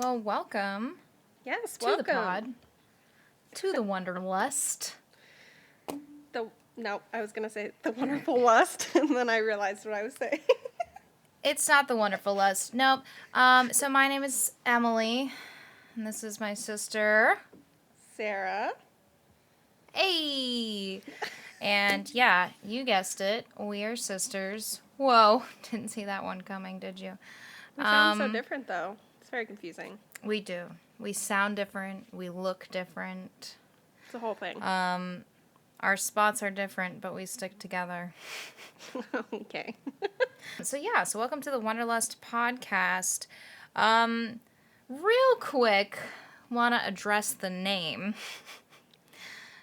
Well, welcome. Yes, to welcome. the pod. To the Wonderlust. I was going to say the wonderful lust, and then I realized what I was saying. It's not the wonderful lust. Nope. So my name is Emily, and this is my sister. Sarah. Hey! And yeah, you guessed it. We are sisters. Whoa. Didn't see that one coming, did you? We sound so different, though. It's very confusing. We do. We sound different. We look different. It's a whole thing. Our spots are different, but we stick together. Okay. So welcome to the Wonderlust podcast. Real quick, want to address the name.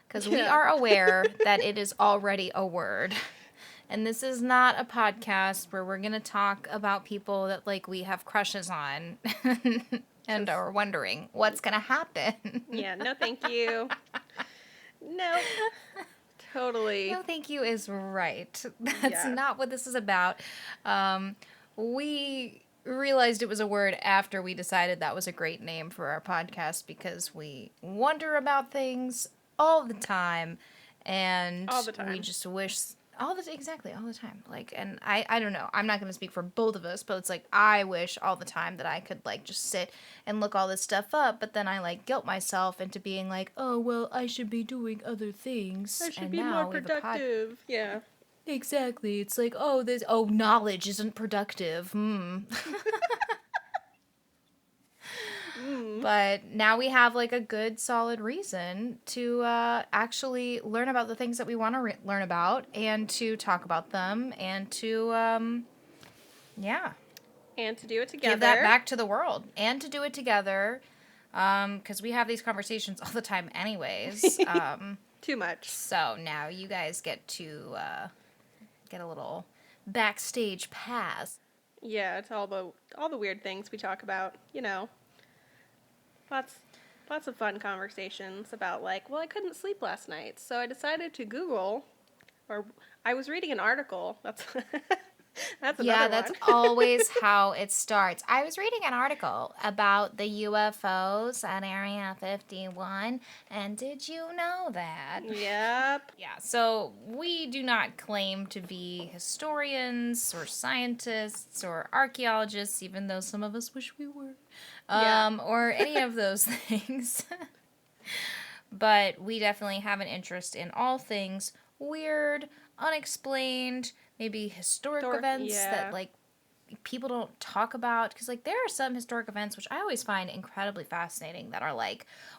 Because we are aware that it is already a word. And this is not a podcast where we're going to talk about people that, we have crushes on and are wondering what's going to happen. Yeah, no thank you. No. Totally. No thank you is right. That's not what this is about. We realized it was a word after we decided that was a great name for our podcast because we wonder about things all the time. And all the time. We just wish... all the time. And I don't know. I'm not going to speak for both of us, but it's I wish all the time that I could just sit and look all this stuff up, but then I guilt myself into being oh, well, I should be doing other things. I should be more productive. Yeah. Exactly. It's knowledge isn't productive. But now we have a good solid reason to actually learn about the things that we want to learn about and to talk about them and to and to do it together. Give that back to the world and to do it together because we have these conversations all the time anyways. Too much. So now you guys get to get a little backstage pass. Yeah, it's all the weird things we talk about, Lots of fun conversations about I couldn't sleep last night, so I decided to Google, or I was reading an article. That's another one. Yeah, that's always how it starts. I was reading an article about the UFOs at Area 51, and did you know that? Yep. Yeah, so we do not claim to be historians or scientists or archaeologists, even though some of us wish we were. Or any of those things. But we definitely have an interest in all things weird, unexplained, maybe historic events that people don't talk about. Because there are some historic events which I always find incredibly fascinating that are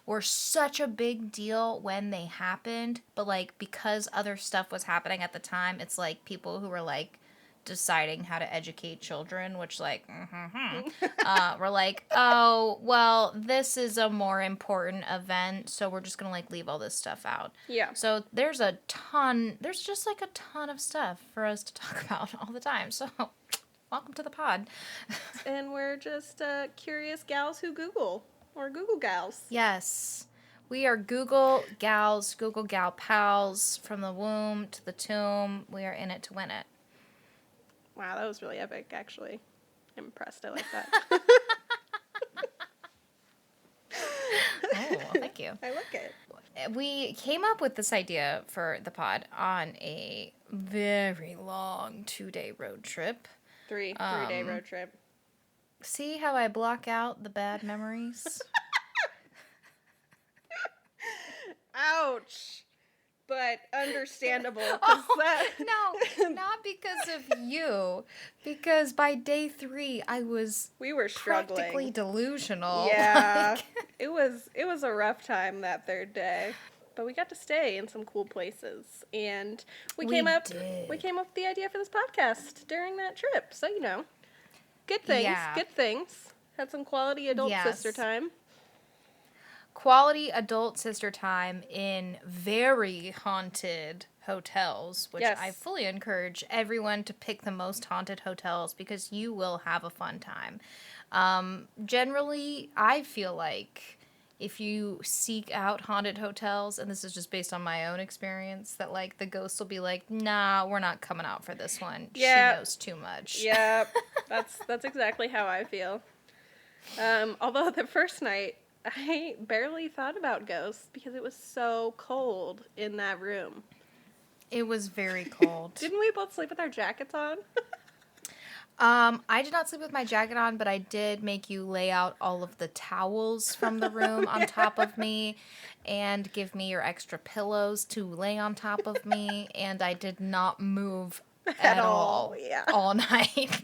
were such a big deal when they happened, but because other stuff was happening at the time, it's people who were deciding how to educate children, which we're oh, well, this is a more important event, so we're just gonna leave all this stuff out. Yeah. So there's just a ton of stuff for us to talk about all the time. So welcome to the pod. And we're just curious gals who Google, or Google gals. Yes. We are Google gals, Google gal pals, from the womb to the tomb. We are in it to win it. Wow, that was really epic, actually. I'm impressed. I like that. Oh, well, thank you. I like it. We came up with this idea for the pod on a very long 2-day road trip. Three-day road trip. See how I block out the bad memories? Ouch. But understandable. No, not because of you. Because by day 3, we were struggling. Practically delusional. Yeah, it was a rough time that third day, but we got to stay in some cool places, and we came up with the idea for this podcast during that trip. So good things. Yeah. Good things. Had some quality adult sister time. Quality adult sister time in very haunted hotels, which I fully encourage everyone to pick the most haunted hotels because you will have a fun time. Generally, I feel if you seek out haunted hotels, and this is just based on my own experience, that the ghosts will be nah, we're not coming out for this one. She knows too much. Yep. That's exactly how I feel. Although the first night, I barely thought about ghosts because it was so cold in that room. It was very cold. Didn't we both sleep with our jackets on? I did not sleep with my jacket on, but I did make you lay out all of the towels from the room on top of me and give me your extra pillows to lay on top of me, and I did not move at all Yeah. all night.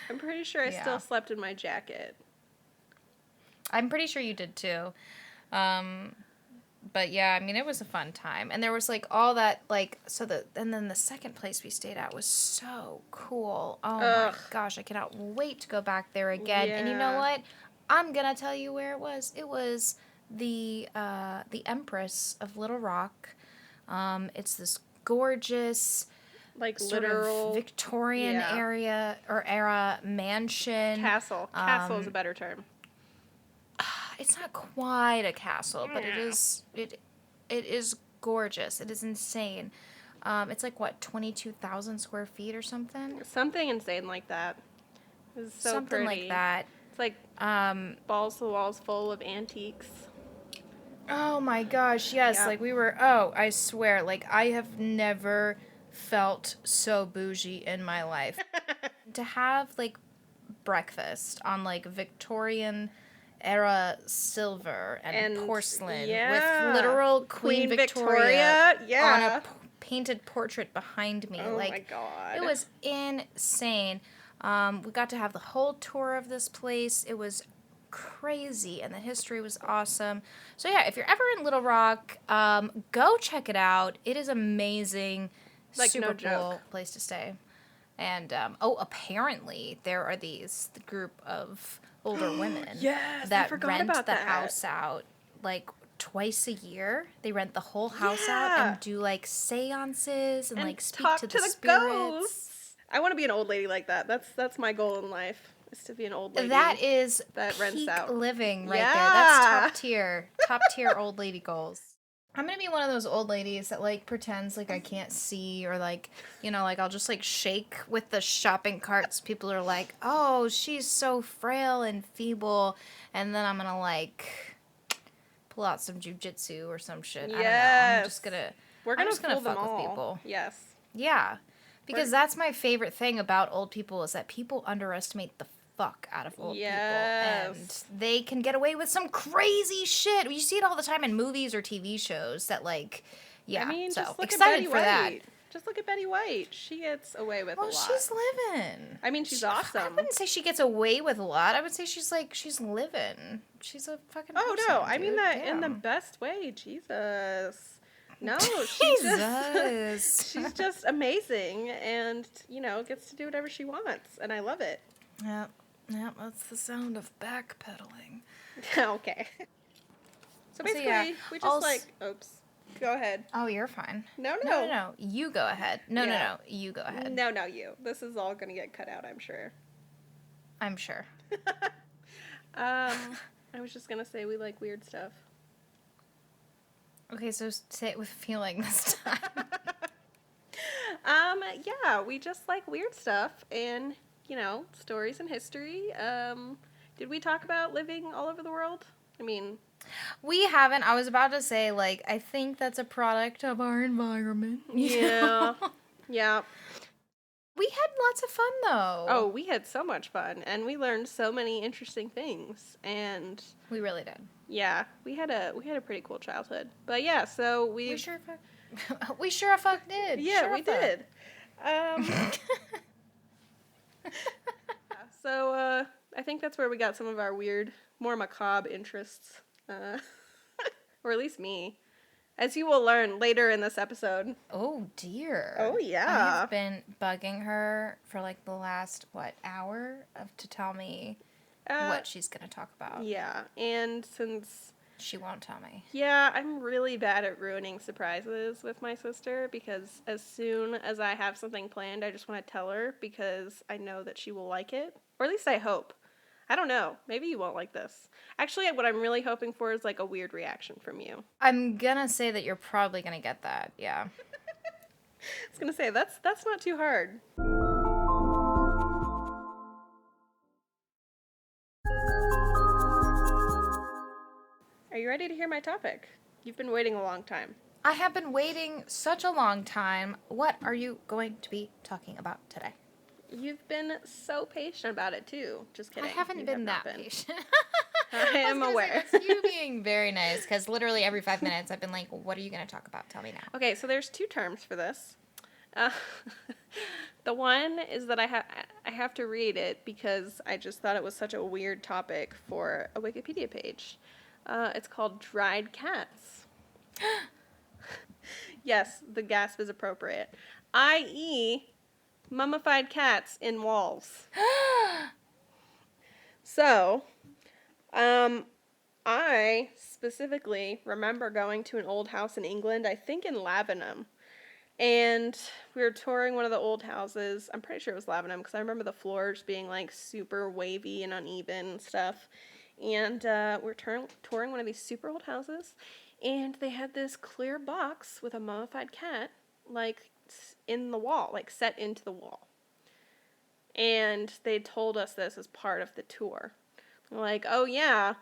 I'm pretty sure I still slept in my jacket. I'm pretty sure you did too. But yeah, I mean, it was a fun time. And there was like all that, like, and then the second place we stayed at was so cool. Oh my gosh, I cannot wait to go back there again. Yeah. And you know what? I'm gonna tell you where it was. It was the Empress of Little Rock. It's this gorgeous, like, sort literal of Victorian area or era mansion. Castle. Castle is a better term. It's not quite a castle, but it is gorgeous. It is insane. It's like, what, 22,000 square feet or something? Something insane like that. It was so something pretty. Like that. It's like balls to the walls full of antiques. Oh my gosh, yes. Yep. Like I swear, like I have never felt so bougie in my life. To have like breakfast on like Victorian era silver and porcelain with literal Queen Victoria on a painted portrait behind me. Oh my God. It was insane. We got to have the whole tour of this place. It was crazy, and the history was awesome. So yeah, if you're ever in Little Rock, go check it out. It is amazing. Like, super cool place to stay. And apparently there are the group of older women that rent the house out like twice a year. They rent the whole house out and do like seances and like speak to the spirits. Ghosts. I want to be an old lady like that. That's my goal in life, is to be an old lady. That is that rents out living right there. That's top tier old lady goals. I'm gonna be one of those old ladies that like pretends like I can't see, or like, you know, like I'll just like shake with the shopping carts. People are like, "Oh, she's so frail and feeble," and then I'm gonna like pull out some jujitsu or some shit. Yes. I don't know. I'm just gonna fuck with people. Yes. Yeah, because that's my favorite thing about old people, is that people underestimate the fuck out of old people, and they can get away with some crazy shit. You see it all the time in movies or TV shows that, like, I mean, so just look excited for that. Just look at Betty White. She gets away with a lot. Well, she's living. I mean, she's awesome. I wouldn't say she gets away with a lot. I would say she's living. She's a fucking person, no, dude. I mean that in the best way. Jesus. No, she's just amazing, and, you know, gets to do whatever she wants, and I love it. Yep. Yep, that's the sound of backpedaling. Okay. So basically, we just oops. Go ahead. Oh, you're fine. No. You go ahead. No. You go ahead. No, you. This is all gonna get cut out, I'm sure. I'm sure. I was just gonna say we like weird stuff. Okay, so say it with feeling this time. Yeah, we just like weird stuff and, you know, stories and history. Did we talk about living all over the world? I mean, we haven't. I was about to say, like, I think that's a product of our environment. Yeah. Yeah. We had lots of fun, though. Oh, we had so much fun, and we learned so many interesting things, and we really did. Yeah, we had a pretty cool childhood. But yeah, so we sure fuck did. Yeah, we did. So I think that's where we got some of our weird, more macabre interests, or at least me, as you will learn later in this episode. Oh dear. Oh yeah. I've been bugging her for like the last hour to tell me what she's gonna talk about. Yeah, and since she won't tell me. Yeah, I'm really bad at ruining surprises with my sister, because as soon as I have something planned, I just want to tell her, because I know that she will like it. Or at least I hope. I don't know. Maybe you won't like this. Actually, what I'm really hoping for is like a weird reaction from you. I'm gonna say that you're probably gonna get that, yeah. I was gonna say, that's not too hard. Are you ready to hear my topic? You've been waiting a long time. I have been waiting such a long time. What are you going to be talking about today? You've been so patient about it, too. Just kidding. I haven't been have that patient. I am aware. Say, that's you being very nice, because literally every 5 minutes I've been like, what are you going to talk about? Tell me now. Okay, so there's 2 terms for this. The one is that I have to read it because I just thought it was such a weird topic for a Wikipedia page. It's called dried cats. Yes, the gasp is appropriate. I.e., mummified cats in walls. So, I specifically remember going to an old house in England, I think in Lavenham. And we were touring one of the old houses. I'm pretty sure it was Lavenham because I remember the floors being like super wavy and uneven and stuff. And we're touring one of these super old houses. And they had this clear box with a mummified cat like in the wall, like set into the wall. And they told us this as part of the tour. They're like, oh yeah,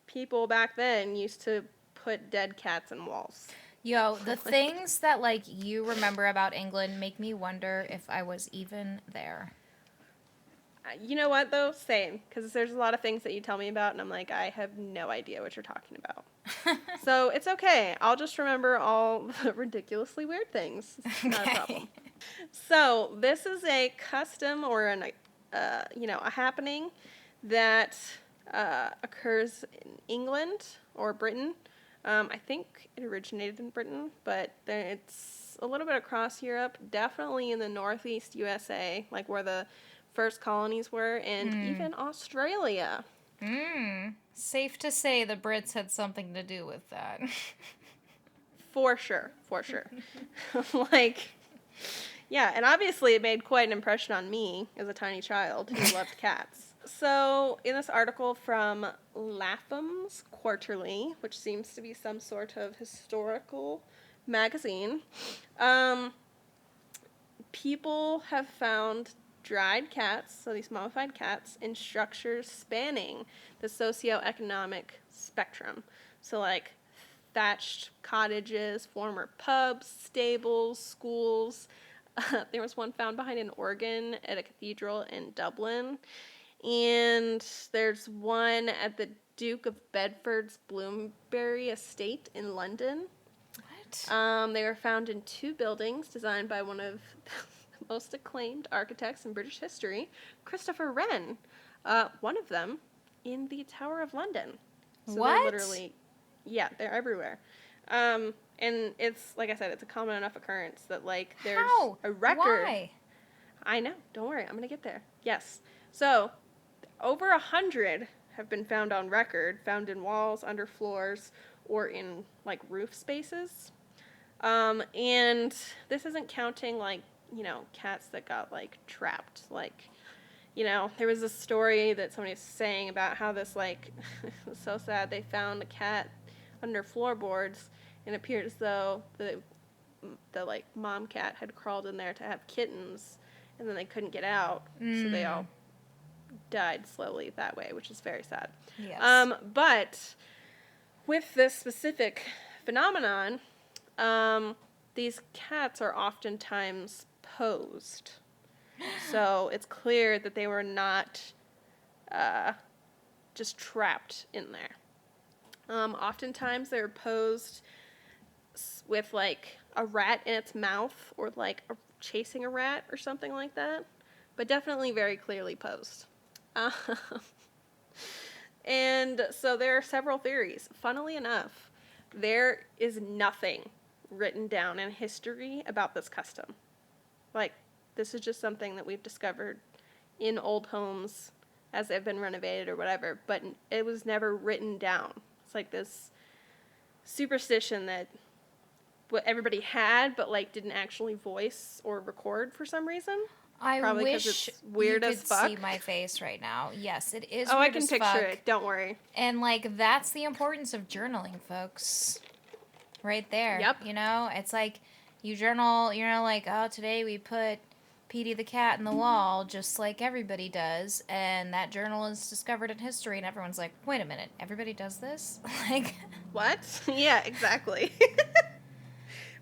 people back then used to put dead cats in walls. Yo, the things that, like, you remember about England make me wonder if I was even there. You know what, though? Same. Because there's a lot of things that you tell me about, and I'm like, I have no idea what you're talking about. So it's okay. I'll just remember all the ridiculously weird things. It's not a problem. So this is a custom or a happening that occurs in England or Britain. I think it originated in Britain, but it's a little bit across Europe, definitely in the northeast USA, like where the first colonies were, and even Australia. Safe to say the Brits had something to do with that. For sure. Like, yeah, and obviously it made quite an impression on me as a tiny child who loved cats. So, in this article from Lapham's Quarterly, which seems to be some sort of historical magazine, people have found dried cats, so these mummified cats, in structures spanning the socioeconomic spectrum. So, like, thatched cottages, former pubs, stables, schools. There was one found behind an organ at a cathedral in Dublin. And there's one at the Duke of Bedford's Bloomsbury Estate in London. What? They were found in 2 buildings designed by one of the most acclaimed architects in British history, Christopher Wren. One of them in the Tower of London. So what? They're literally, yeah, they're everywhere. And it's, like I said, it's a common enough occurrence that, like, there's a record. Why? I know. Don't worry. I'm going to get there. Yes. So, over 100 have been found on record, found in walls, under floors, or in, like, roof spaces. And this isn't counting, like, cats that got, like, trapped. Like, there was a story that somebody was saying about how this, like, it was so sad. They found a cat under floorboards, and it appeared as though the like, mom cat had crawled in there to have kittens, and then they couldn't get out, so they all died slowly that way, which is very sad. Yes. But with this specific phenomenon, these cats are oftentimes posed. So it's clear that they were not just trapped in there. Oftentimes they're posed with, like, a rat in its mouth or, like, chasing a rat or something like that. But definitely very clearly posed. And so there are several theories. Funnily enough, there is nothing written down in history about this custom. Like, this is just something that we've discovered in old homes as they've been renovated or whatever, but it was never written down. It's like this superstition that what everybody had, but, like, didn't actually voice or record for some reason. I Probably wish it's weird you as could fuck. see my face right now. Yes, it is Oh, weird I can as picture fuck. it. Don't worry. And, like, that's the importance of journaling, folks. Right there. Yep. It's like you journal, like, oh, today we put Petey the cat in the wall, just like everybody does, and that journal is discovered in history, and everyone's like, wait a minute, everybody does this? Like... What? Yeah, exactly.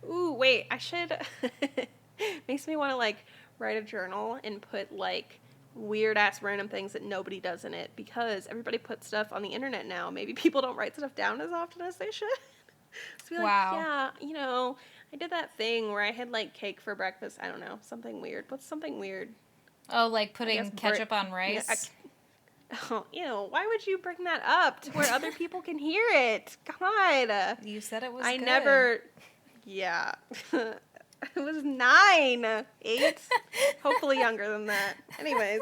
Ooh, wait, I should... Makes me want to, like, write a journal and put, like, weird-ass random things that nobody does in it, because everybody puts stuff on the internet now. Maybe people don't write stuff down as often as they should. So be like, yeah, you know, I did that thing where I had, like, cake for breakfast. I don't know, something weird. What's something weird? Oh, like putting ketchup on rice? Yeah, oh, ew, why would you bring that up to where other people can hear it? God. You said it was I good. never... Yeah. It was 9, 8, hopefully younger than that. Anyways.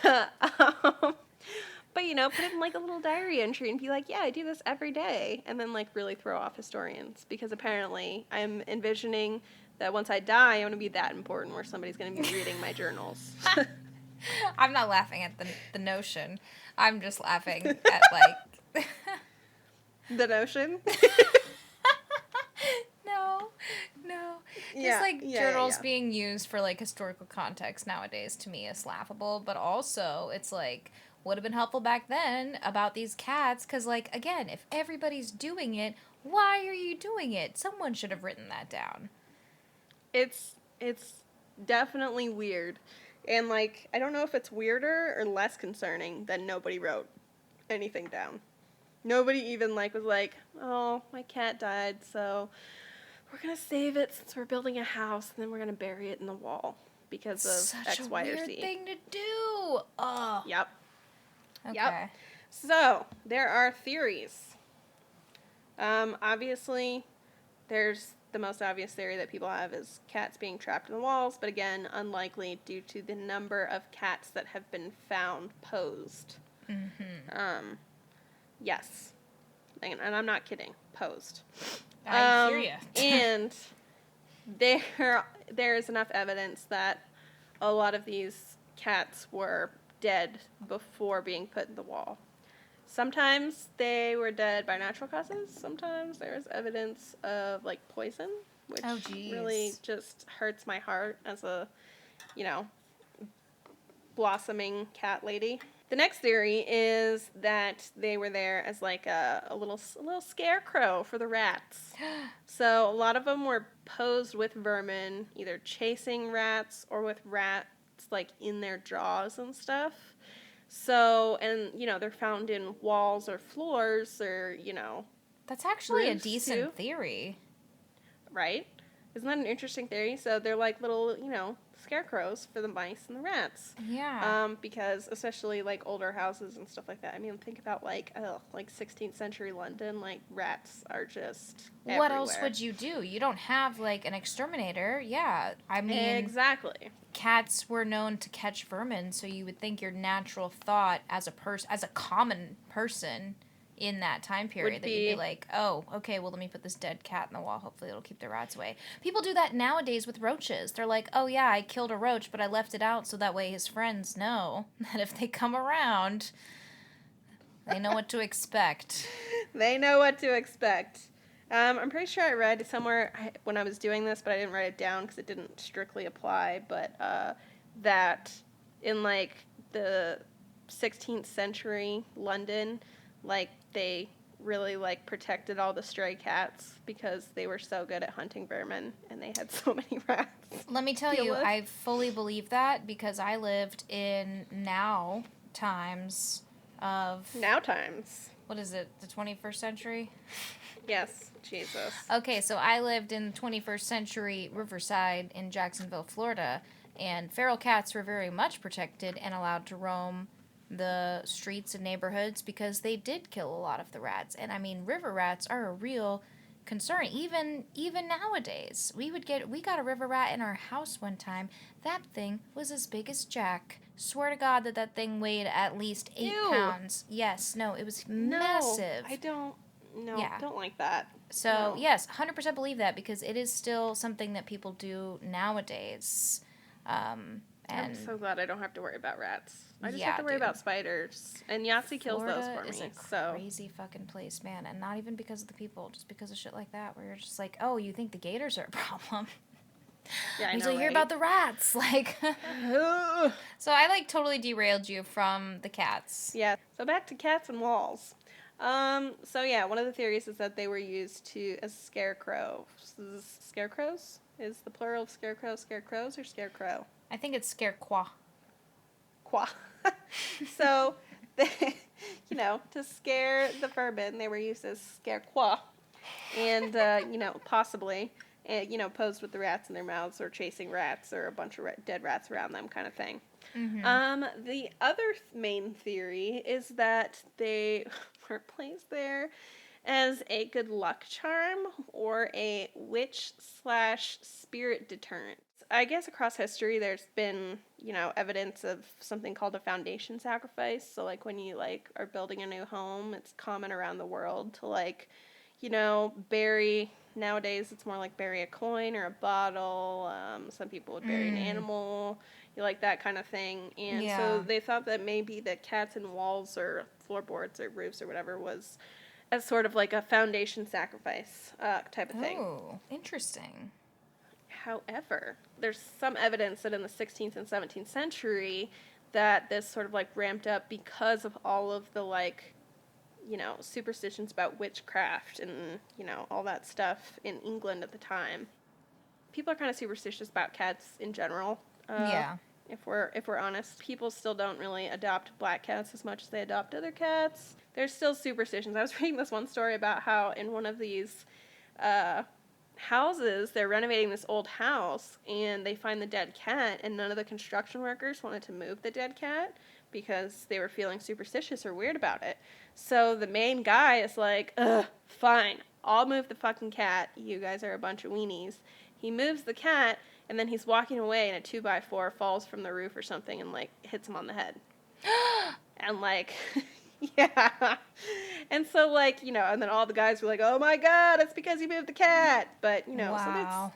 But, you know, put it in, like, a little diary entry and be like, yeah, I do this every day. And then, like, really throw off historians. Because apparently I'm envisioning that once I die, I'm going to be that important where somebody's going to be reading my journals. I'm not laughing at the notion. I'm just laughing at, like... The notion? No. Just, journals being used for, like, historical context nowadays to me is laughable. But also, it's, like, would have been helpful back then about these cats. Because, like, again, if everybody's doing it, why are you doing it? Someone should have written that down. It's definitely weird. And, like, I don't know if it's weirder or less concerning that nobody wrote anything down. Nobody even, like, was like, oh, my cat died, so... we're going to save it since we're building a house, and then we're going to bury it in the wall because of Such X, Y, or Z. Such a weird thing to do. Oh. Yep. Okay. Yep. So, there are theories. Obviously, there's the most obvious theory that people have is cats being trapped in the walls, but again, unlikely due to the number of cats that have been found posed. Mm-hmm. Yes. And I'm not kidding. Posed. I hear ya. And there is enough evidence that a lot of these cats were dead before being put in the wall. Sometimes they were dead by natural causes. Sometimes there's evidence of, like, poison, which really just hurts my heart as a, you know, blossoming cat lady. The next theory is that they were there as, like, a little scarecrow for the rats. So a lot of them were posed with vermin, either chasing rats or with rats, like, in their jaws and stuff. So, and, you know, they're found in walls or floors or, you know. That's actually a decent theory. Right? Isn't that an interesting theory? So they're like little, you know, scarecrows for the mice and the rats. Yeah. Because especially, like, older houses and stuff like that. I mean, think about, like 16th century London. Like, rats are just everywhere. What else would you do? You don't have, like, an exterminator. Yeah. I mean... Exactly. Cats were known to catch vermin, so you would think your natural thought as a common person in that time period that you'd be like, oh, okay, well, let me put this dead cat in the wall. Hopefully it'll keep the rats away. People do that nowadays with roaches. They're like, oh, yeah, I killed a roach, but I left it out so that way his friends know that if they come around, they know what to expect. They know what to expect. I'm pretty sure I read somewhere when I was doing this, but I didn't write it down because it didn't strictly apply, but that in, like, the 16th century London, like, they really, like, protected all the stray cats because they were so good at hunting vermin and they had so many rats. Let me tell you, I fully believe that because I lived in times. What is it, the 21st century? Yes, Jesus. Okay, so I lived in 21st century Riverside in Jacksonville, Florida, and feral cats were very much protected and allowed to roam the streets and neighborhoods because they did kill a lot of the rats. And I mean, river rats are a real concern. Even nowadays, we got a river rat in our house one time. That thing was as big as Jack. Swear to God that thing weighed at least 8 pounds. Yes, no, it was massive. I don't like that. So, yes, 100% believe that because it is still something that people do nowadays. And I'm so glad I don't have to worry about rats. I just have to worry about spiders. And Yahtzee kills those for me. Florida is a crazy fucking place, man. And not even because of the people, just because of shit like that, where you're just like, oh, you think the gators are a problem? Yeah, I Wait know, till you hear right? about the rats. Like, so I like totally derailed you from the cats. Yeah. So back to cats and walls. So yeah, one of the theories is that they were used as scarecrows. Scarecrows? Is the plural of scarecrows or scarecrow? I think it's scarecrow. Qua. So, they, to scare the vermin, they were used as scarecrow. And, possibly, posed with the rats in their mouths or chasing rats or a bunch of dead rats around them kind of thing. Mm-hmm. The other main theory is that they were placed there as a good luck charm or a witch/spirit deterrent. I guess across history there's been, evidence of something called a foundation sacrifice. So like when you are building a new home, it's common around the world to bury, nowadays it's more like bury a coin or a bottle. Some people would bury an animal, that kind of thing. And so they thought that maybe the cats in walls or floorboards or roofs or whatever was as sort of like a foundation sacrifice type of thing. Oh, interesting. However, there's some evidence that in the 16th and 17th century that this sort of ramped up because of all of the superstitions about witchcraft and, all that stuff in England at the time. People are kind of superstitious about cats in general. Yeah. If we're honest, people still don't really adopt black cats as much as they adopt other cats. There's still superstitions. I was reading this one story about how in one of these houses, they're renovating this old house, and they find the dead cat, and none of the construction workers wanted to move the dead cat because they were feeling superstitious or weird about it. So the main guy is like, ugh, fine, I'll move the fucking cat. You guys are a bunch of weenies. He moves the cat, and then he's walking away, and a 2x4 falls from the roof or something and, hits him on the head. And, yeah. And so, and then all the guys were like, oh my god, it's because you moved the cat. But, wow. So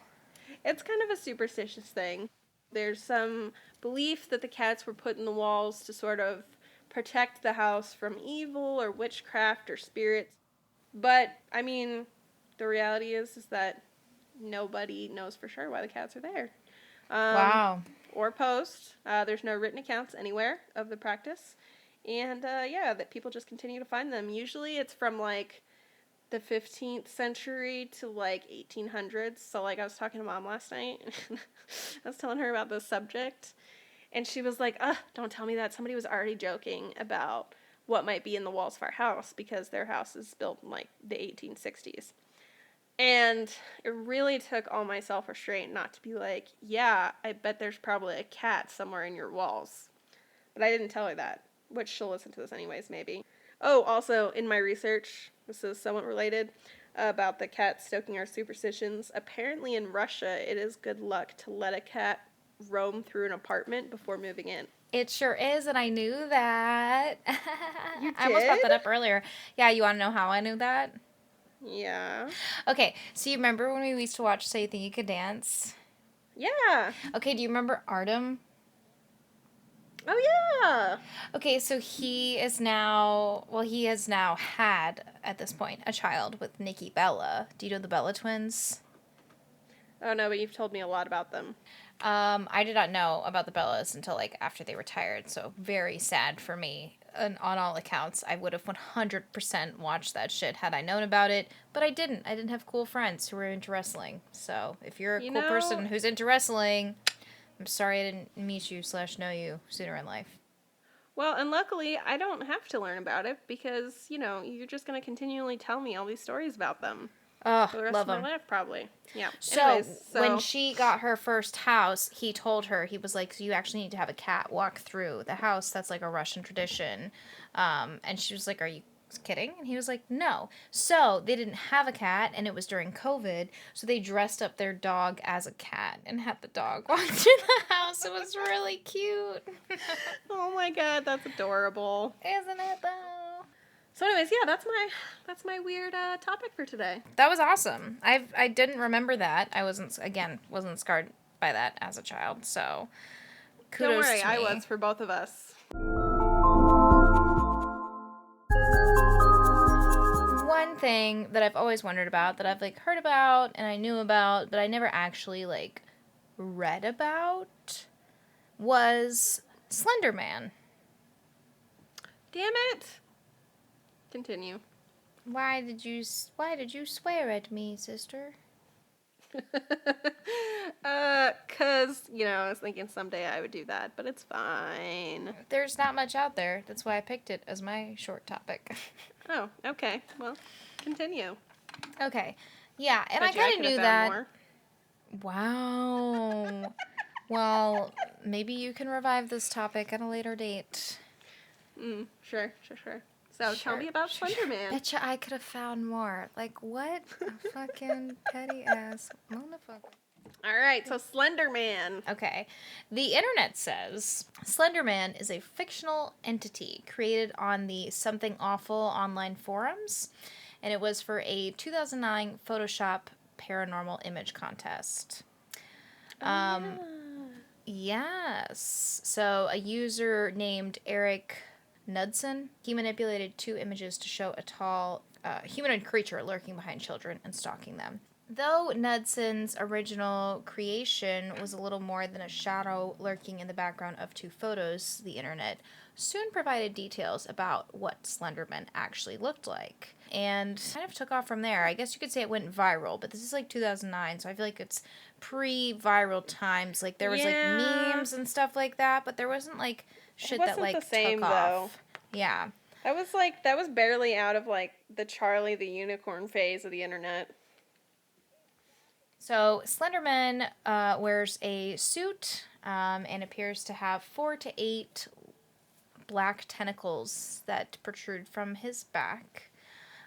it's kind of a superstitious thing. There's some belief that the cats were put in the walls to sort of protect the house from evil or witchcraft or spirits. But, I mean, the reality is that nobody knows for sure why the cats are there. Wow. Or post. There's no written accounts anywhere of the practice. And, that people just continue to find them. Usually it's from, the 15th century to, 1800s. So, I was talking to Mom last night. I was telling her about this subject. And she was like, don't tell me that. Somebody was already joking about what might be in the walls of our house because their house is built in, the 1860s. And it really took all my self-restraint not to be like, yeah, I bet there's probably a cat somewhere in your walls. But I didn't tell her that, which she'll listen to this anyways, maybe. Oh, also, in my research, this is somewhat related, about the cat stoking our superstitions. Apparently in Russia, it is good luck to let a cat roam through an apartment before moving in. It sure is, and I knew that. You did? I almost brought that up earlier. Yeah, you want to know how I knew that? Yeah. Okay, so you remember when we used to watch So You Think You Could Dance? Yeah. Okay, do you remember Artem? Oh, yeah. Okay, so he has now had, at this point, a child with Nikki Bella. Do you know the Bella twins? Oh, no, but you've told me a lot about them. I did not know about the Bellas until, after they retired, so very sad for me. And on all accounts, I would have 100% watched that shit had I known about it, but I didn't. I didn't have cool friends who were into wrestling. So, if you're a cool person who's into wrestling, I'm sorry I didn't meet you / know you sooner in life. Well, and luckily, I don't have to learn about it because, you're just going to continually tell me all these stories about them. Oh, for the rest love of my them. life, probably. Yeah. So, when she got her first house, he told her, he was like, so you actually need to have a cat walk through the house. That's like a Russian tradition. And she was like, are you kidding? And he was like, no. So, they didn't have a cat, and it was during COVID, so they dressed up their dog as a cat and had the dog walk through the house. It was really cute. Oh my god, that's adorable. Isn't it, though? So anyways, yeah, that's my weird topic for today. That was awesome. I didn't remember that. I wasn't scarred by that as a child, so kudos Don't worry, to me. I was for both of us. One thing that I've always wondered about, that I've heard about and I knew about, but I never actually read about was Slender Man. Damn it! Continue. Why did you swear at me, sister? 'Cause, I was thinking someday I would do that, but it's fine. There's not much out there. That's why I picked it as my short topic. Oh, okay. Well, continue. Okay. Yeah, and Bet I kind of knew that. More. Wow. Well, maybe you can revive this topic at a later date. Sure. So tell me about Slender Man. Betcha I could have found more. Like, what a fucking petty ass motherfucker. All right, so Slender Man. Okay. The internet says Slender Man is a fictional entity created on the Something Awful online forums, and it was for a 2009 Photoshop paranormal image contest. Yes. So a user named Eric Knudsen, he manipulated 2 images to show a tall humanoid creature lurking behind children and stalking them. Though Knudsen's original creation was a little more than a shadow lurking in the background of 2 photos, the internet soon provided details about what Slenderman actually looked like. And kind of took off from there. I guess you could say it went viral, but this is like 2009, so I feel like it's pre-viral times. Like, there was like memes and stuff like that, but there wasn't like shit that like the same, took off. Yeah. That was barely out of like the Charlie the Unicorn phase of the internet. So Slenderman wears a suit and appears to have 4 to 8 black tentacles that protrude from his back.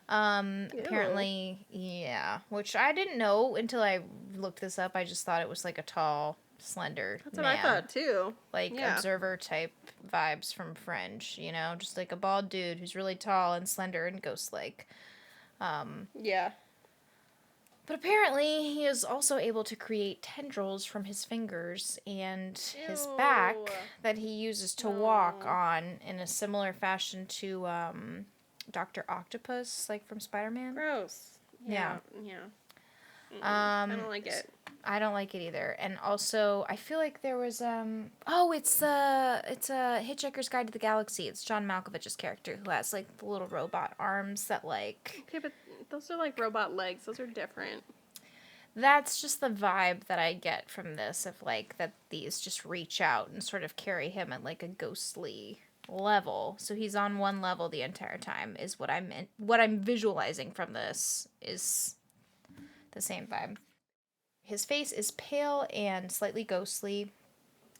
Apparently, yeah, which I didn't know until I looked this up. I just thought it was like a tall, slender That's man. what I thought too. Like observer type vibes from Fringe, just like a bald dude who's really tall and slender and ghost-like. Yeah. But apparently, he is also able to create tendrils from his fingers and his back that he uses to walk on in a similar fashion to Dr. Octopus, like from Spider-Man. Gross. Yeah. I don't like it. I don't like it either. And also, I feel like there was it's a Hitchhiker's Guide to the Galaxy. It's John Malkovich's character who has like the little robot arms that like. Okay, but those are like robot legs. Those are different. That's just the vibe that I get from this, of like that these just reach out and sort of carry him at like a ghostly level. So he's on one level the entire time is what I'm visualizing from this is the same vibe. His face is pale and slightly ghostly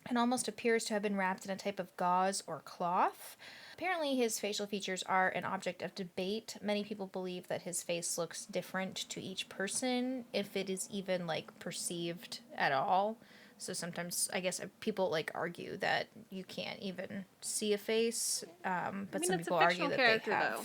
and almost appears to have been wrapped in a type of gauze or cloth. Apparently, his facial features are an object of debate. Many people believe that his face looks different to each person, if it is even, like, perceived at all. So sometimes, I guess, people, like, argue that you can't even see a face, but some people argue that they have. Though.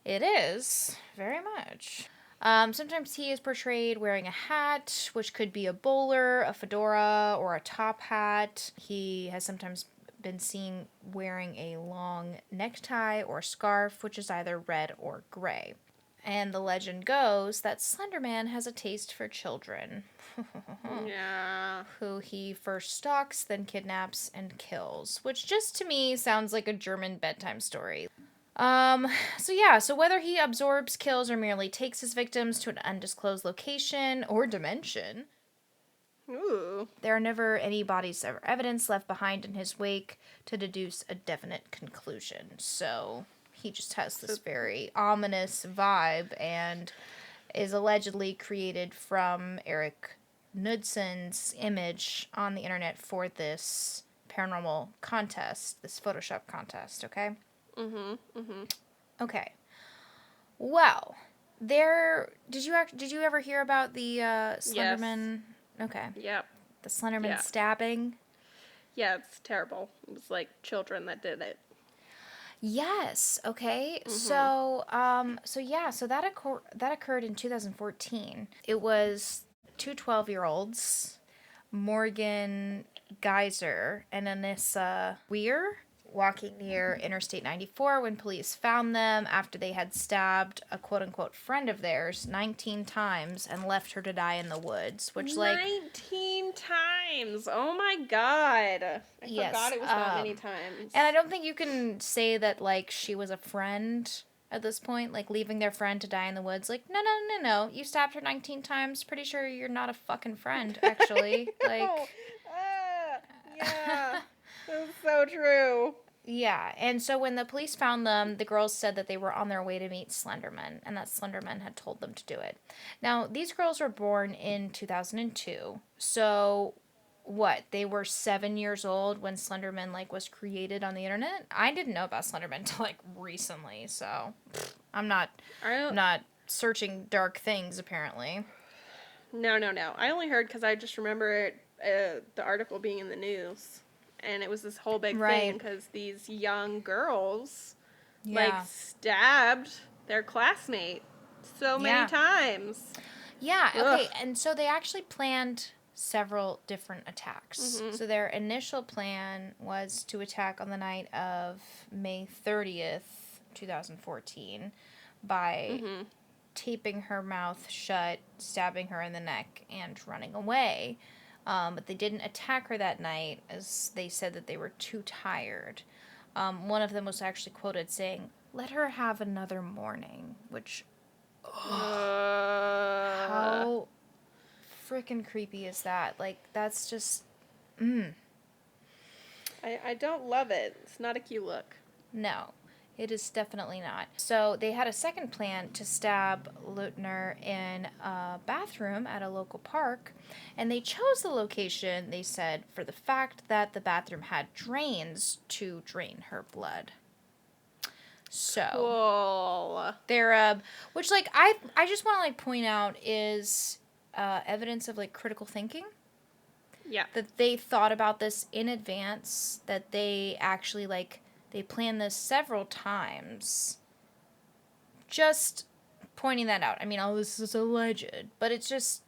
It is, very much. Sometimes he is portrayed wearing a hat, which could be a bowler, a fedora, or a top hat. He has sometimes been seen wearing a long necktie or scarf, which is either red or gray. And the legend goes that Slenderman has a taste for children. Yeah. Who he first stalks, then kidnaps and kills, which just to me sounds like a German bedtime story. So whether he absorbs, kills, or merely takes his victims to an undisclosed location or dimension, ooh, there are never any bodies or evidence left behind in his wake to deduce a definite conclusion. So he just has this very ominous vibe and is allegedly created from Eric Knudsen's image on the internet for this paranormal contest, this Photoshop contest, okay? Okay. Well, did you ever hear about the Slenderman? Yes. Okay. Yep. The Slenderman stabbing? Yeah, it's terrible. It was like children that did it. Yes. Okay. So that occurred in 2014. It was 2 12-year-olds, Morgan Geyser and Anissa Weir, walking near Interstate 94 when police found them after they had stabbed a quote-unquote friend of theirs 19 times and left her to die in the woods, which, like... 19 times! Oh my god! I forgot it was that many times. And I don't think you can say that, like, she was a friend at this point, like, leaving their friend to die in the woods. Like, no. You stabbed her 19 times. Pretty sure you're not a fucking friend, actually. Like... yeah. That's so true. Yeah, and so when the police found them, the girls said that they were on their way to meet Slenderman, and that Slenderman had told them to do it. Now, these girls were born in 2002, so what? They were 7 years old when Slenderman, like, was created on the internet? I didn't know about Slenderman until, like, recently, so I'm not searching dark things, apparently. No. I only heard because I just remember the article being in the news. And it was this whole big thing because these young girls, like, stabbed their classmate so many times. Yeah, okay. And so they actually planned several different attacks. Mm-hmm. So their initial plan was to attack on the night of May 30th, 2014 by taping her mouth shut, stabbing her in the neck, and running away. But they didn't attack her that night, as they said that they were too tired. One of them was actually quoted saying, "Let her have another morning," which, how freaking creepy is that? Like, that's just, I don't love it. It's not a cute look. No. It is definitely not. So they had a second plan to stab Leutner in a bathroom at a local park, and they chose the location, they said, for the fact that the bathroom had drains to drain her blood. So, cool. They're, which, like, I just want to, like, point out is evidence of, like, critical thinking. Yeah. That they thought about this in advance, that they actually, like, they planned this several times. Just pointing that out. I mean, all this is alleged, but it's just,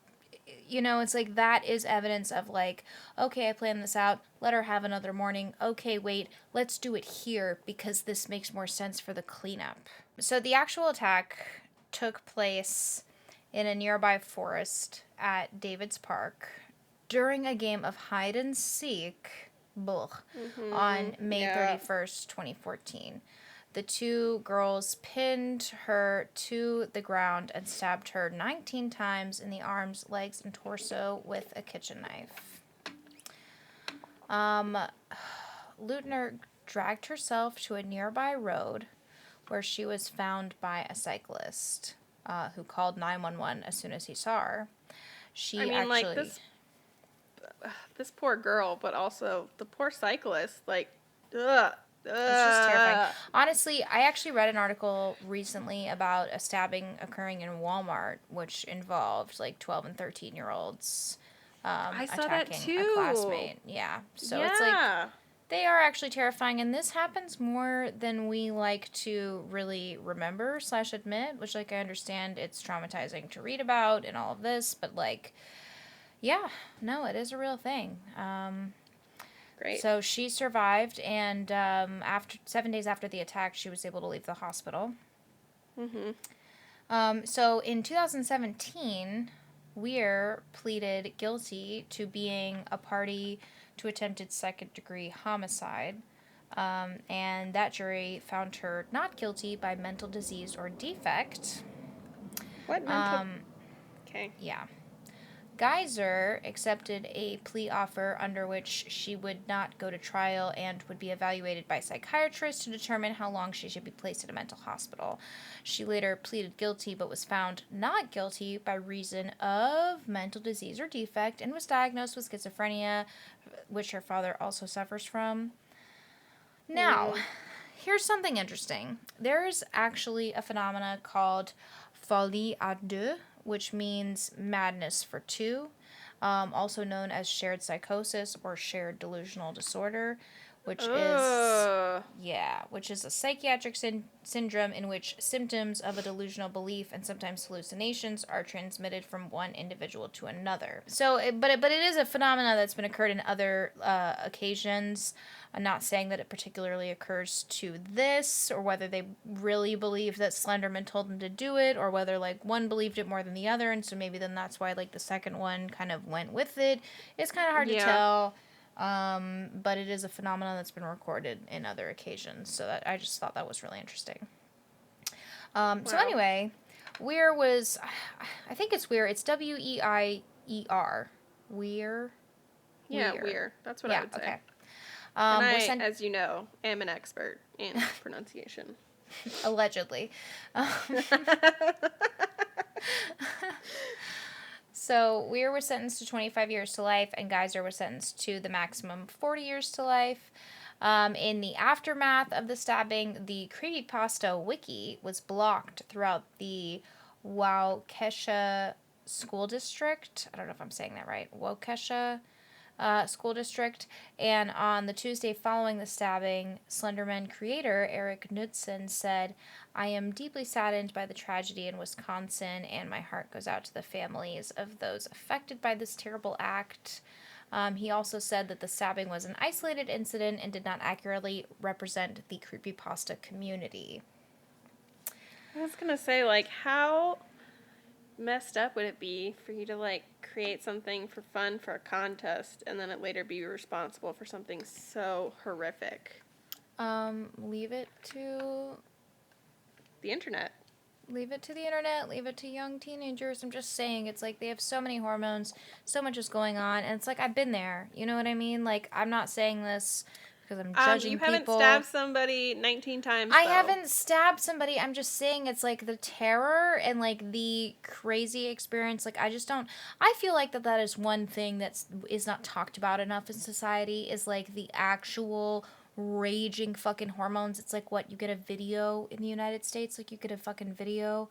you know, it's like that is evidence of, like, okay, I planned this out. Let her have another morning. Okay, wait, let's do it here because this makes more sense for the cleanup. So the actual attack took place in a nearby forest at David's Park during a game of hide and seek on May 31st, 2014. The two girls pinned her to the ground and stabbed her 19 times in the arms, legs, and torso with a kitchen knife. Leutner dragged herself to a nearby road where she was found by a cyclist who called 911 as soon as he saw her. This poor girl, but also the poor cyclist, like, ugh. It's just terrifying. Honestly, I actually read an article recently about a stabbing occurring in Walmart, which involved, like, 12 and 13-year-olds attacking a classmate. Yeah. So it's like, they are actually terrifying, and this happens more than we like to really remember / admit, which, like, I understand it's traumatizing to read about and all of this, but, like, yeah, no, it is a real thing. Great. So she survived, and after 7 days after the attack, she was able to leave the hospital. So in 2017, Weir pleaded guilty to being a party to attempted second-degree homicide, and that jury found her not guilty by mental disease or defect. What mental? Okay. Yeah. Geyser accepted a plea offer under which she would not go to trial and would be evaluated by psychiatrists to determine how long she should be placed in a mental hospital. She later pleaded guilty but was found not guilty by reason of mental disease or defect and was diagnosed with schizophrenia, which her father also suffers from. Now, here's something interesting. There's actually a phenomena called folie à deux, which means madness for two, also known as shared psychosis or shared delusional disorder, which Oh. which is a psychiatric syndrome in which symptoms of a delusional belief and sometimes hallucinations are transmitted from one individual to another. So, but it is a phenomenon that's been occurred in other occasions. I'm not saying that it particularly occurs to this, or whether they really believe that Slenderman told them to do it, or whether, like, one believed it more than the other, and so maybe then that's why, like, the second one kind of went with it. It's kind of hard to tell. But it is a phenomenon that's been recorded in other occasions, so that I just thought that was really interesting. Wow. So anyway, Weir was, I think it's Weir. It's Weier. Weir. Yeah, Weir. That's what I would say. Okay. And I, as you know, am an expert in pronunciation. Allegedly. So Weir was sentenced to 25 years to life, and Geyser was sentenced to the maximum 40 years to life. In the aftermath of the stabbing, the creepypasta wiki was blocked throughout the Waukesha School District. I don't know if I'm saying that right. Waukesha School District. And on the Tuesday following the stabbing, Slenderman creator Eric Knudsen said, "I am deeply saddened by the tragedy in Wisconsin, and my heart goes out to the families of those affected by this terrible act." He also said that the stabbing was an isolated incident and did not accurately represent the creepypasta community. I was going to say, like, how messed up would it be for you to, like, create something for fun for a contest and then it later be responsible for something so horrific? Leave it to the internet. Leave it to the internet, leave it to young teenagers. I'm just saying, it's like they have so many hormones, so much is going on, and it's like, I've been there. You know what I mean? Like, I'm not saying this because I'm judging people. You haven't stabbed somebody 19 times, I haven't stabbed somebody. I'm just saying it's like the terror and like the crazy experience. Like, I just don't, I feel like that is one thing that is not talked about enough in society, is like the actual raging fucking hormones. It's like, what, you get a video in the United States, like you get a fucking video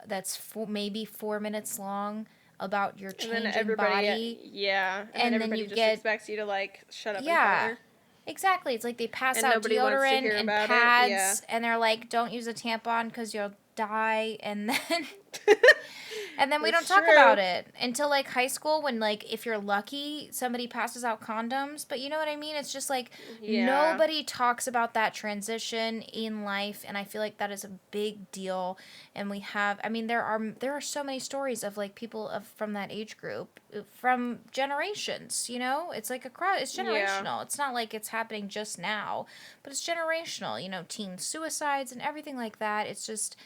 that's maybe 4 minutes long about your changing body. And then everybody just expects you to, like, shut up and partner. Exactly. It's like they pass out deodorant and pads, and they're like, don't use a tampon because you'll die, and then and then we don't talk about it until, like, high school, when, like, if you're lucky, somebody passes out condoms. But you know what I mean? It's just like, nobody talks about that transition in life, and I feel like that is a big deal. And we have, I mean, there are so many stories of, like, people from that age group from generations, you know? It's like it's generational. It's not like it's happening just now, but it's generational, you know, teen suicides and everything like that. It's just,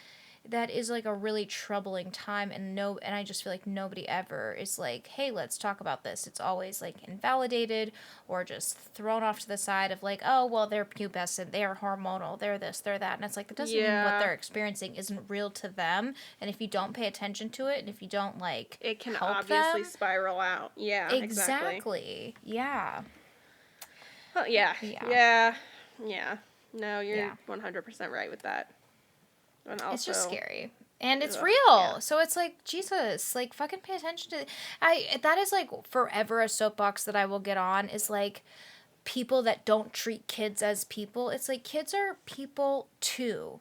that is like a really troubling time, and I just feel like nobody ever is like, hey, let's talk about this. It's always like invalidated or just thrown off to the side of like, oh, well, they're pubescent, they're hormonal, they're this, they're that, and it's like, that doesn't mean what they're experiencing isn't real to them, and if you don't pay attention to it, and if you don't, like, it can help obviously them, spiral out. Exactly. Yeah. Well, no, you're 100% right with that. And also, it's just scary. And it's real. So it's like, Jesus, like, fucking pay attention to that is like forever a soapbox that I will get on, is like people that don't treat kids as people. It's like, kids are people too.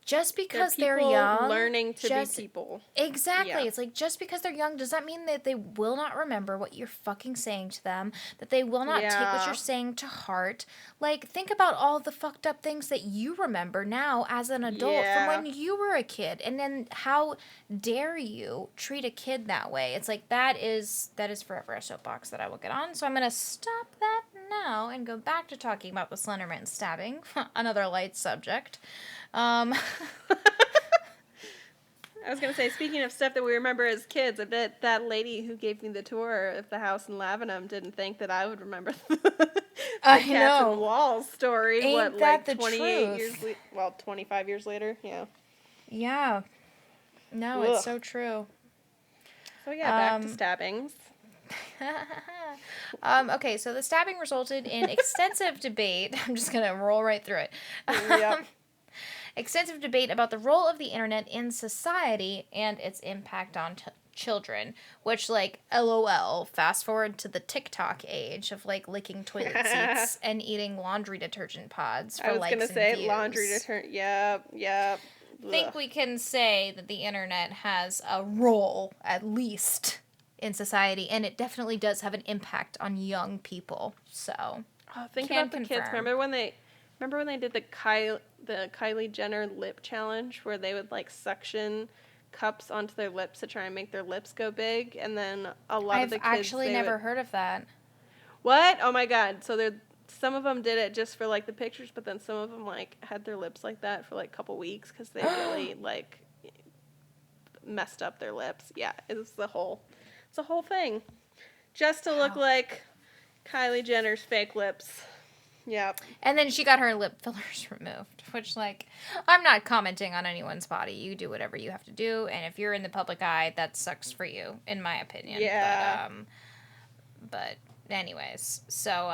Just because they're young, learning to be people. Exactly. Yeah. It's like, just because they're young does that mean that they will not remember what you're fucking saying to them, that they will not take what you're saying to heart. Like, think about all the fucked up things that you remember now as an adult from when you were a kid, and then how dare you treat a kid that way? It's like, that is forever a soapbox that I will get on. So I'm going to stop that now and go back to talking about the Slenderman stabbing, another light subject. I was going to say, speaking of stuff that we remember as kids, I bet that lady who gave me the tour of the house in Lavenham didn't think that I would remember the Cats and the Walls story. Ain't that the 28 years later? Well, 25 years later, Yeah. No, it's so true. So back to stabbings. Okay, so the stabbing resulted in extensive debate. I'm just going to roll right through it. Yep. Extensive debate about the role of the internet in society and its impact on children, which, like, LOL, fast forward to the TikTok age of, like, licking toilet seats and eating laundry detergent pods for likes and views. I was going to say laundry detergent. Yep. I think we can say that the internet has a role, at least, in society, and it definitely does have an impact on young people. So, think about the kids. Remember when they did the Kylie Jenner lip challenge, where they would like suction cups onto their lips to try and make their lips go big, and then a lot of the kids. I've actually never heard of that. What? Oh my god! So some of them did it just for like the pictures, but then some of them like had their lips like that for like a couple weeks because they really like messed up their lips. Yeah, it's a whole thing, just to look like Kylie Jenner's fake lips. Yep. And then she got her lip fillers removed, which, like, I'm not commenting on anyone's body. You do whatever you have to do, and if you're in the public eye, that sucks for you, in my opinion. Yeah. But anyways, so,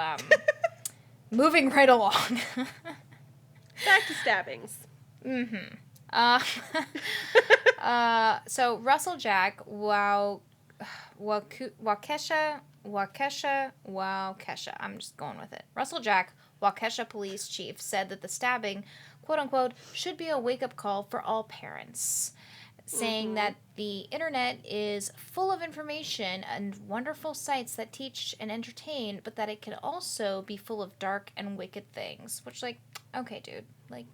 moving right along. Back to stabbings. Mm-hmm. So Russell Jack, Waukesha, I'm just going with it. Russell Jack, Waukesha police chief, said that the stabbing, quote unquote, should be a wake-up call for all parents, saying that the internet is full of information and wonderful sites that teach and entertain, but that it can also be full of dark and wicked things. Which, like, okay, dude, like,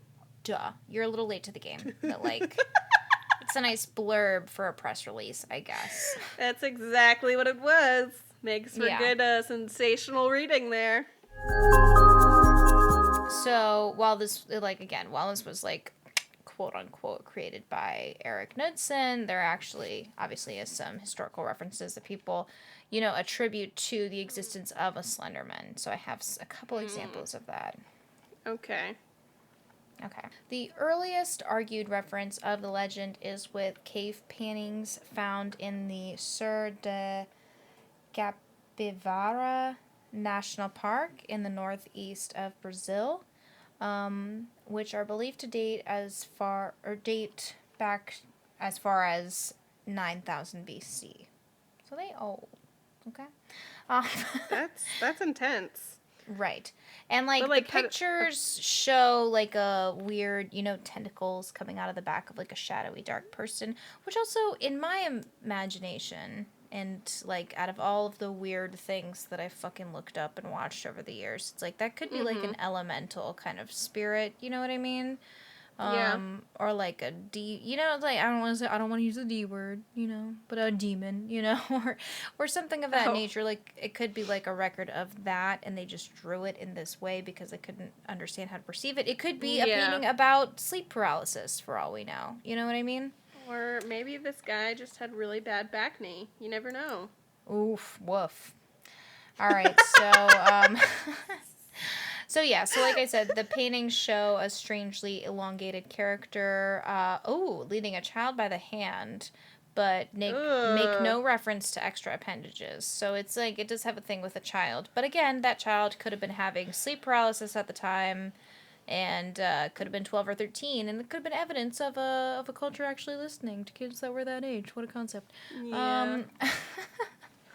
duh, you're a little late to the game, but, like, it's a nice blurb for a press release, I guess. That's exactly what it was. Makes for good sensational reading there. So while this was like quote unquote created by Eric Knudsen, there actually obviously is some historical references that people, attribute to the existence of a Slenderman. So I have a couple examples of that. Okay. The earliest argued reference of the legend is with cave paintings found in the Sur de Capivara National Park in the northeast of Brazil, which are believed to date back as far as 9,000 BC. So they old, okay? That's intense. Right. And, like the pictures show, like, a weird, tentacles coming out of the back of, like, a shadowy, dark person, which also, in my imagination, and, like, out of all of the weird things that I fucking looked up and watched over the years, it's like, that could be, like, an elemental kind of spirit, you know what I mean? Or, like, a like, I don't want to use the D word, but a demon, or something of that nature. Like, it could be, like, a record of that, and they just drew it in this way because they couldn't understand how to perceive it. It could be a painting about sleep paralysis, for all we know. You know what I mean? Or maybe this guy just had really bad back knee. You never know. Oof, woof. All right, so, So like I said, the paintings show a strangely elongated character, leading a child by the hand, but make no reference to extra appendages. So it's like, it does have a thing with a child. But again, that child could have been having sleep paralysis at the time, and could have been 12 or 13, and it could have been evidence of a culture actually listening to kids that were that age. What a concept. Yeah.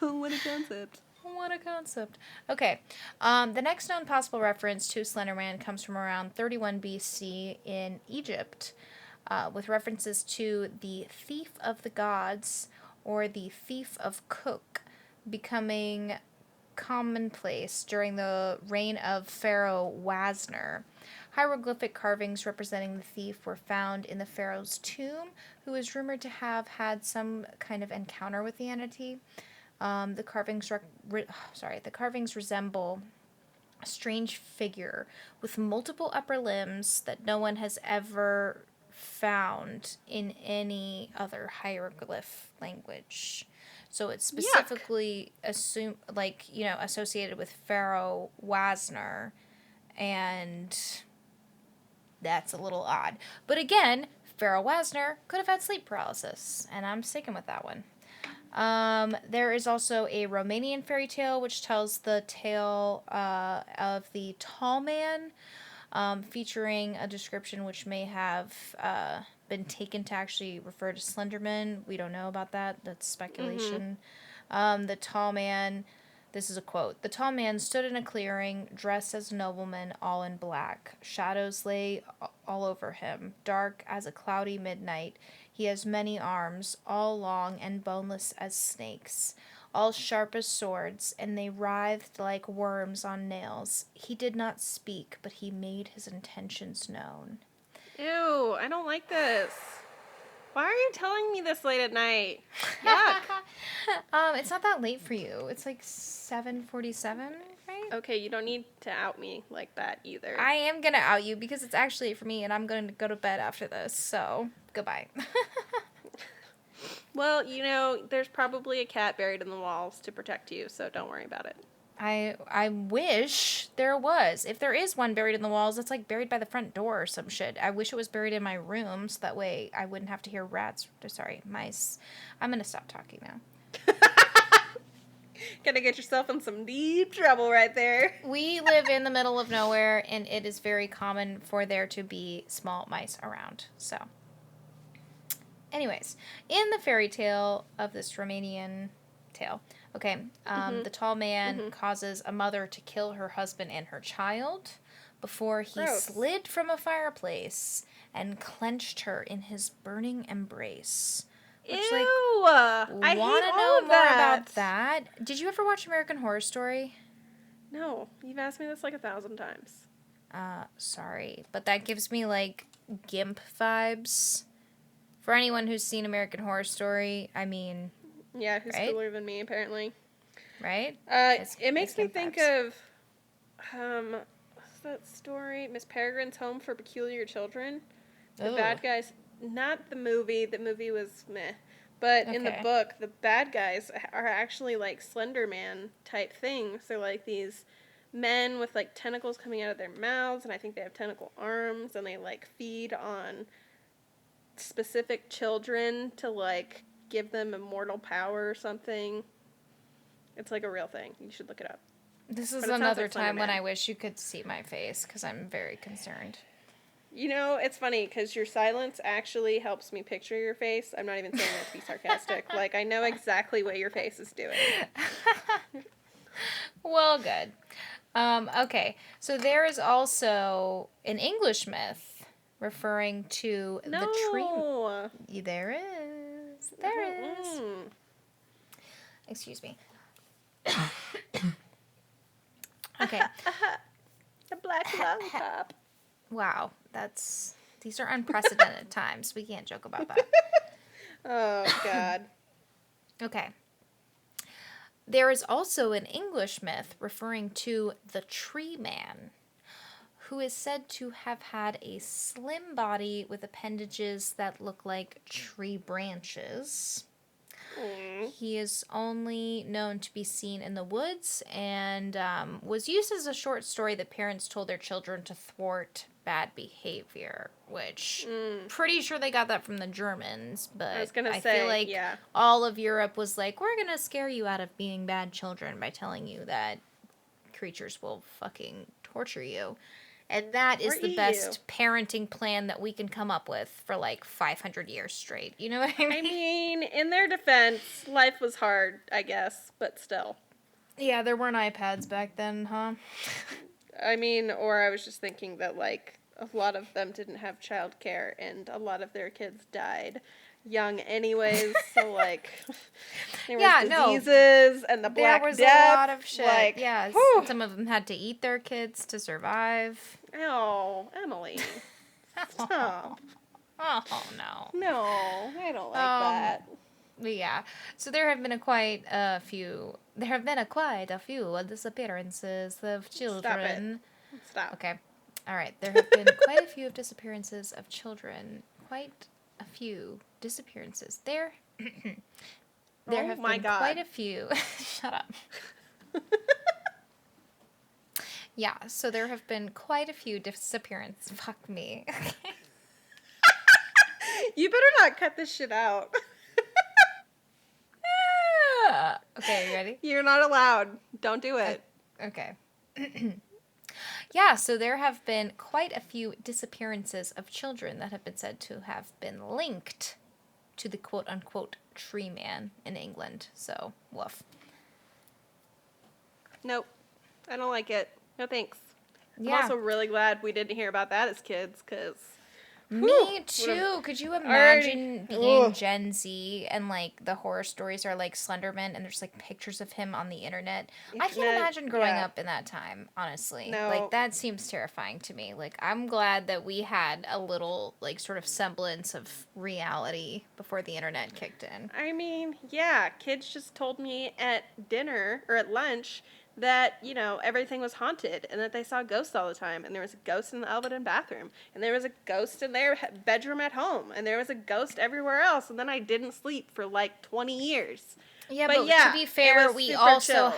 What a concept. What a concept. Okay. The next known possible reference to Slenderman comes from around 31 BC in Egypt, with references to the Thief of the Gods, or the Thief of Cook, becoming commonplace during the reign of Pharaoh Wasner. Hieroglyphic carvings representing the thief were found in the pharaoh's tomb, who is rumored to have had some kind of encounter with the entity. The carvings resemble a strange figure with multiple upper limbs that no one has ever found in any other hieroglyph language. So it's specifically associated with Pharaoh Wasner, and that's a little odd. But again, Pharaoh Wasner could have had sleep paralysis, and I'm sticking with that one. There is also a Romanian fairy tale which tells the tale of the Tall Man, featuring a description which may have been taken to actually refer to Slenderman. We don't know about that. That's speculation. The tall man, this is a quote. The tall man stood in a clearing, dressed as a nobleman, all in black. Shadows lay all over him, dark as a cloudy midnight. He has many arms, all long and boneless as snakes, all sharp as swords, and they writhed like worms on nails. He did not speak, but he made his intentions known. Ew, I don't like this. Why are you telling me this late at night? Yuck. It's not that late for you. It's like 7:47, right? Okay, you don't need to out me like that either. I am gonna out you because it's actually late for me, and I'm going to go to bed after this, so goodbye. Well, you know, there's probably a cat buried in the walls to protect you, so don't worry about it. I wish there was. If there is one buried in the walls, it's like buried by the front door or some shit. I wish it was buried in my room so that way I wouldn't have to hear mice. I'm gonna stop talking now. Gonna get yourself in some deep trouble right there. We live in the middle of nowhere, and it is very common for there to be small mice around. So, anyways, in the fairy tale of this Romanian tale, okay, the tall man causes a mother to kill her husband and her child before he slid from a fireplace and clenched her in his burning embrace. Which, Ew! I want to know more that. about that. Did you ever watch American Horror Story? No, you've asked me this like 1,000 times. Sorry, but that gives me like GIMP vibes. For anyone who's seen American Horror Story, I mean, yeah, who's cooler than me apparently, right? It makes me think of, what's that story? Miss Peregrine's Home for Peculiar Children. The bad guys. Not the movie. The movie was meh. But in the book, the bad guys are actually like Slender Man type things. They're like these men with like tentacles coming out of their mouths, and I think they have tentacle arms, and they like feed on specific children to like give them immortal power or something. It's like a real thing. You should look it up. This is another time when I wish you could see my face because I'm very concerned. You know, it's funny because your silence actually helps me picture your face. I'm not even saying that to be sarcastic. Like, I know exactly what your face is doing. Well, good. Okay, so there is also an English myth referring to the tree. There is. There is. Excuse me. Okay. The black lollipop. Wow, these are unprecedented times. We can't joke about that. Oh, God. Okay. There is also an English myth referring to the Tree Man, who is said to have had a slim body with appendages that look like tree branches. He is only known to be seen in the woods and was used as a short story that parents told their children to thwart bad behavior, which pretty sure they got that from the Germans, but I feel like all of Europe was like, we're going to scare you out of being bad children by telling you that creatures will fucking torture you. And that is the best parenting plan that we can come up with for like 500 years straight. You know what I mean? I mean, in their defense, life was hard, I guess, but still. Yeah, there weren't iPads back then, huh? I mean, or I was just thinking that, like, a lot of them didn't have childcare, and a lot of their kids died young anyways, so, like, there was diseases, and the Black Death. There was a lot of shit, like, some of them had to eat their kids to survive. Oh, Emily. Stop. Oh, no. No, I don't like that. Yeah, so there have been quite a few disappearances of children. Stop. Okay. All right. There have been quite a few disappearances of children. Quite a few disappearances. There have been quite a few. Shut up. Yeah, so there have been quite a few disappearances. Fuck me. You better not cut this shit out. Okay, you ready? You're not allowed. Don't do it. Okay. Yeah, so there have been quite a few disappearances of children that have been said to have been linked to the quote-unquote tree man in England. So, woof. Nope. I don't like it. No thanks. Yeah. I'm also really glad we didn't hear about that as kids, because... Me too. Could you imagine being Gen Z and, like, the horror stories are, like, Slenderman and there's, like, pictures of him on the internet? I can't imagine growing up in that time, honestly. No. Like, that seems terrifying to me. Like, I'm glad that we had a little, like, sort of semblance of reality before the internet kicked in. I mean, yeah, kids just told me at dinner, or at lunch, that, you know, everything was haunted, and that they saw ghosts all the time, and there was a ghost in the Elvedon bathroom, and there was a ghost in their bedroom at home, and there was a ghost everywhere else, and then I didn't sleep for, like, 20 years. Yeah, but to be fair, we also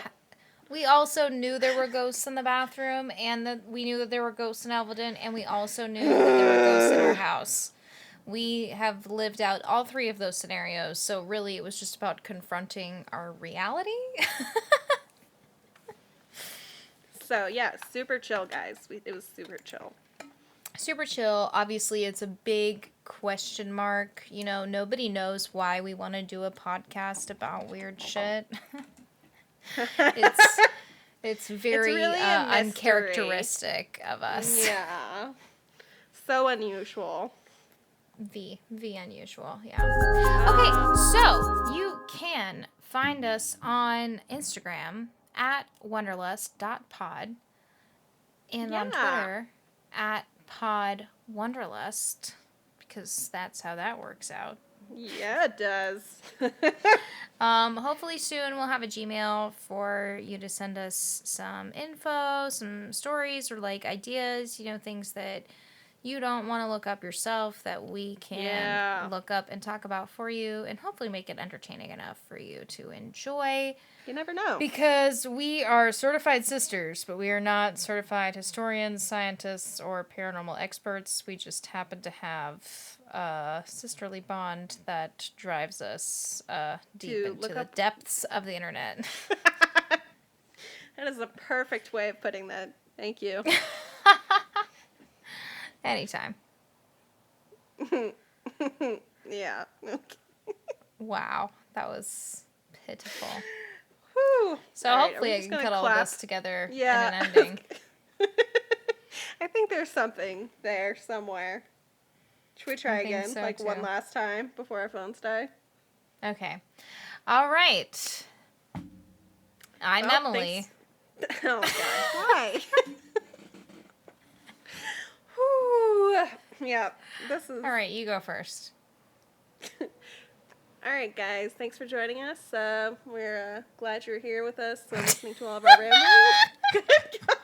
knew there were ghosts in the bathroom, and that we knew that there were ghosts in Elvedon, and we also knew that there were ghosts in our house. We have lived out all three of those scenarios, so really it was just about confronting our reality. So, yeah, super chill, guys. It was super chill. Super chill. Obviously, it's a big question mark. You know, nobody knows why we want to do a podcast about weird shit. It's very really uncharacteristic of us. Yeah. So unusual. V unusual, yeah. Okay, so you can find us on Instagram at wonderlust.pod and on Twitter at pod wonderlust, because that's how that works out. Yeah, it does. Hopefully soon we'll have a Gmail for you to send us some info, some stories, or like ideas, you know, things that you don't want to look up yourself that we can look up and talk about for you, and hopefully make it entertaining enough for you to enjoy. You never know. Because we are certified sisters, but we are not certified historians, scientists, or paranormal experts. We just happen to have a sisterly bond that drives us deep into the depths of the internet. That is a perfect way of putting that. Thank you. Anytime. Yeah. Okay. Wow, that was pitiful. Whew. So hopefully I can cut all of this together in an ending. I think there's something there somewhere. Should we try again? So like too. One last time before our phones die? Okay. All right. I'm Emily. Thanks. Oh, God. Why? Whew. Yeah, this is... All right, you go first. All right, guys. Thanks for joining us. We're glad you're here with us, listening to all of our ramblings. Good God,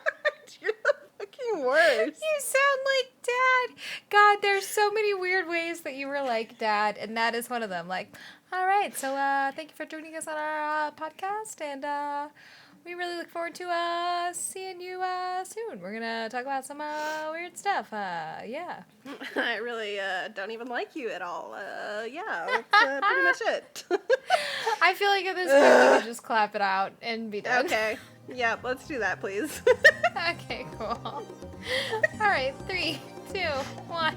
you're the fucking worst. You sound like Dad. God, there's so many weird ways that you were like Dad, and that is one of them. Like, all right, so thank you for joining us on our podcast, and we really look forward to seeing you soon. We're gonna talk about some weird stuff. Yeah. I really don't even like you at all. Yeah, that's pretty much it. I feel like at this point we could just clap it out and be done. Okay. Yeah, let's do that, please. Okay, cool. All right, 3, 2, 1.